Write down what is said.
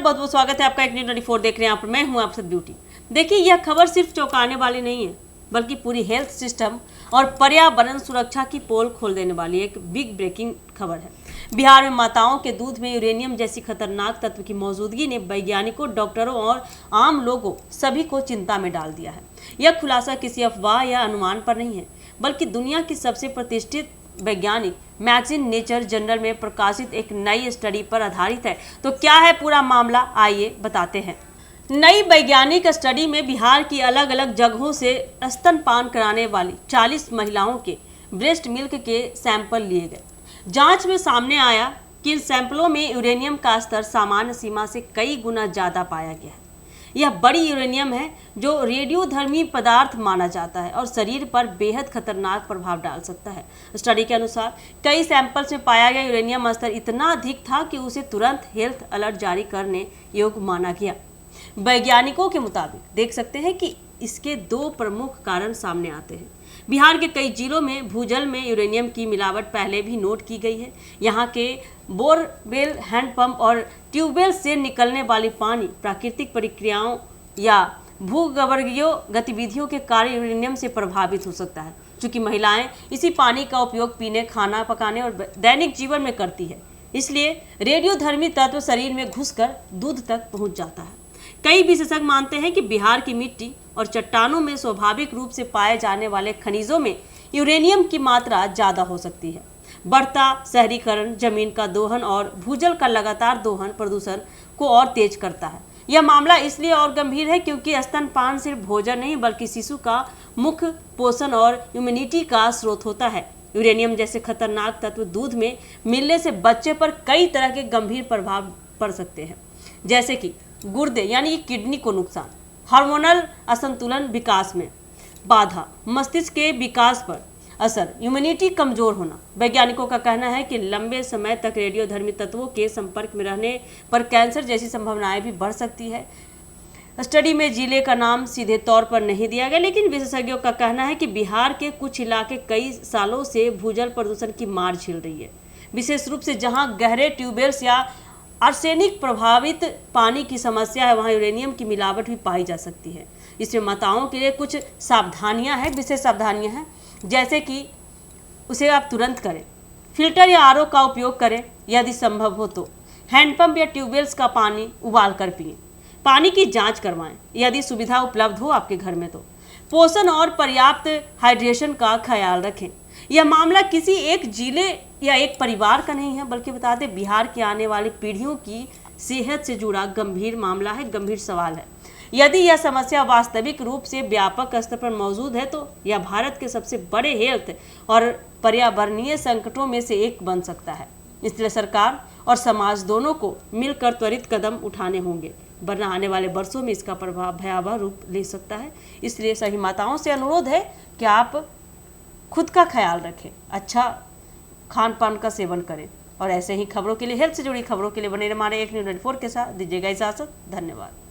बहुत बहुत स्वागत है आपका एक न्यूज़ 24 देख रहे हैं आप। मैं हूं आप सब ब्यूटी। देखिए, यह खबर सिर्फ चौंकाने वाली नहीं है, बल्कि पूरी हेल्थ सिस्टम और पर्यावरण सुरक्षा की पोल खोल देने वाली एक बिग ब्रेकिंग खबर है। बिहार में माताओं के दूध में यूरेनियम जैसी खतरनाक तत्व की मौजूदगी ने वैज्ञानिकों, डॉक्टरों और आम लोगों सभी को चिंता में डाल दिया है। यह खुलासा किसी अफवाह या अनुमान पर नहीं है, बल्कि दुनिया की सबसे प्रतिष्ठित वैज्ञानिक मैगजीन नेचर जर्नल में प्रकाशित एक नई स्टडी पर आधारित है। तो क्या है पूरा मामला, आइए बताते हैं। नई वैज्ञानिक स्टडी में बिहार की अलग अलग जगहों से स्तनपान कराने वाली 40 महिलाओं के ब्रेस्ट मिल्क के सैंपल लिए गए। जांच में सामने आया कि इन सैंपलों में यूरेनियम का स्तर सामान्य सीमा से कई गुना ज़्यादा पाया गया है। यह बड़ी यूरेनियम है जो रेडियोधर्मी पदार्थ माना जाता है और शरीर पर बेहद खतरनाक प्रभाव डाल सकता है। स्टडी के अनुसार कई सैंपल्स में पाया गया यूरेनियम स्तर इतना अधिक था कि उसे तुरंत हेल्थ अलर्ट जारी करने योग्य माना गया। वैज्ञानिकों के मुताबिक देख सकते हैं कि इसके दो प्रमुख कारण सामने आते हैं। बिहार के कई जिलों में भूजल में यूरेनियम की मिलावट पहले भी नोट की गई है। यहाँ के बोरवेल, हैंडपंप और ट्यूबवेल से निकलने वाली पानी प्राकृतिक प्रक्रियाओं या भूगर्भीय गतिविधियों के कारण यूरेनियम से प्रभावित हो सकता है। चूँकि महिलाएं इसी पानी का उपयोग पीने, खाना पकाने और दैनिक जीवन में करती है, इसलिए रेडियोधर्मी तत्व शरीर में घुसकर दूध तक पहुँच जाता है। कई विशेषज्ञ मानते हैं कि बिहार की मिट्टी और चट्टानों में स्वाभाविक रूप से पाए जाने वाले खनिजों में यूरेनियम की मात्रा ज़्यादा हो सकती है। बढ़ता शहरीकरण, जमीन का दोहन और भूजल का लगातार दोहन प्रदूषण को और तेज करता है। यह मामला इसलिए और गंभीर है क्योंकि स्तनपान सिर्फ भोजन नहीं, बल्कि शिशु का मुख्य पोषण और इम्यूनिटी का स्रोत होता है। यूरेनियम जैसे खतरनाक तत्व दूध में मिलने से बच्चे पर कई तरह के गंभीर प्रभाव पड़ सकते हैं, जैसे कि गुर्दे यानी किडनी को नुकसान, हार्मोनल असंतुलन, विकास में बाधा, मस्तिष्क के विकास पर असर, इम्यूनिटी कमजोर होना। वैज्ञानिकों का कहना है कि लंबे समय तक रेडियोधर्मी तत्वों के संपर्क में रहने पर कैंसर जैसी संभावनाएं भी बढ़ सकती है। स्टडी में जिले का नाम सीधे तौर पर नहीं दिया गया, लेकिन विशेषज्ञों का कहना है कि बिहार के कुछ इलाके कई सालों से भूजल प्रदूषण की मार झेल रही है, विशेष रूप से जहां गहरे ट्यूबवेल्स या आर्सेनिक प्रभावित पानी की समस्या है, वहाँ यूरेनियम की मिलावट भी पाई जा सकती है। इसमें माताओं के लिए कुछ सावधानियां हैं, विशेष सावधानियां हैं, जैसे कि उसे आप तुरंत करें, फिल्टर या आरओ का उपयोग करें, यदि संभव हो तो हैंडपंप या ट्यूबवेल्स का पानी उबाल कर पिएं, पानी की जांच करवाएं यदि सुविधा उपलब्ध हो आपके घर में तो। पोषण और पर्याप्त हाइड्रेशन का ख्याल रखें। यह मामला किसी एक जिले या एक परिवार का नहीं है, बल्कि बता दें बिहार की आने वाली पीढ़ियों की सेहत से जुड़ा गंभीर मामला है, गंभीर सवाल है। यदि यह समस्या वास्तविक रूप से व्यापक स्तर पर मौजूद है तो यह भारत के सबसे बड़े हेल्थ और पर्यावरणीय संकटों में से एक बन सकता है। इसलिए सरकार और समाज दोनों को मिलकर त्वरित कदम उठाने होंगे, वरना आने वाले वर्षों में इसका प्रभाव भयावह रूप ले सकता है। इसलिए सभी माताओं से अनुरोध है कि आप खुद का ख्याल रखें, अच्छा खान पान का सेवन करें और ऐसे ही खबरों के लिए, हेल्थ से जुड़ी खबरों के लिए बने रहिए हमारे एक न्यूज़ 24 के साथ। दीजिएगा इजाज़त, धन्यवाद।